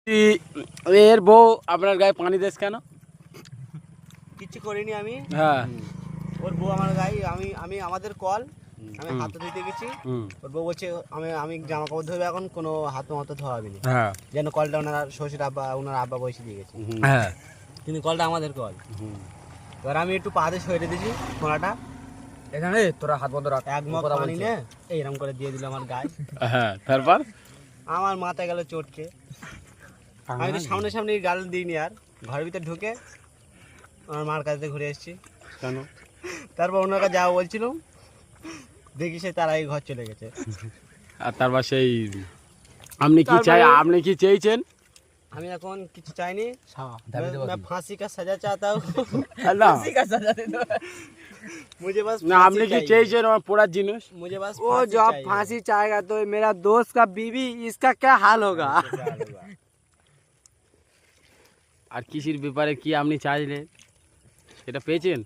এর বউ আপনার গায়ে পানি দেশ কেন? কিচ্ছু করিনি আমি। হ্যাঁ, ওর বউ আমার গায়ে, আমি আমাদের কল আমি হাত ধুইতে গেছি। ওর বউ বলছে আমি জামা কাপড় ধোবো, এখন কোনো হাত ধোয়াবি না, হ্যাঁ, যেন কলটা ওনার শ্বশুর আব্বা ওনার আব্বা বসে দিয়ে গেছে। হ্যাঁ, কিন্তু কলটা আমাদের কল। এবার আমি একটু পা দিয়ে সরে দিয়েছি খোঁড়াটা, এখানে তোরা হাত বন্ধ রাখ, এক মগ পানি নে এইরকম করে দিয়ে দিল আমার গায়ে। হ্যাঁ, তারপর আমার মাথায় গেল চটকে। আমি তো সামনে সামনে গাল দিইনি, আর ঘরের ভিতরে ঢুকে আমার মার কাছে ঘুরে এসেছি। কেন? তারপর ওনার কাছে যাওয়া বলছিলাম, দেখি সে তার আগে ঘর চলে গেছে। আর তারপর সেই আপনি কি চাই, আপনি কি চেয়েছেন? আমি এখন কিছু চাইনি, मैं फांसी का सजा चाहता हूँ। না, फांसी का सजा दे दो मुझे, बस না আপনি কি চেয়েছেন আমার পোড়ার জিনিস? मुझे बस वो जो आप फांसी चाहेगा तो मेरा दोस्त का बीवी इसका क्या हाल होगा। আর কিসির ব্যাপারে কি আপনি চাইলেন, সেটা পেয়েছেন?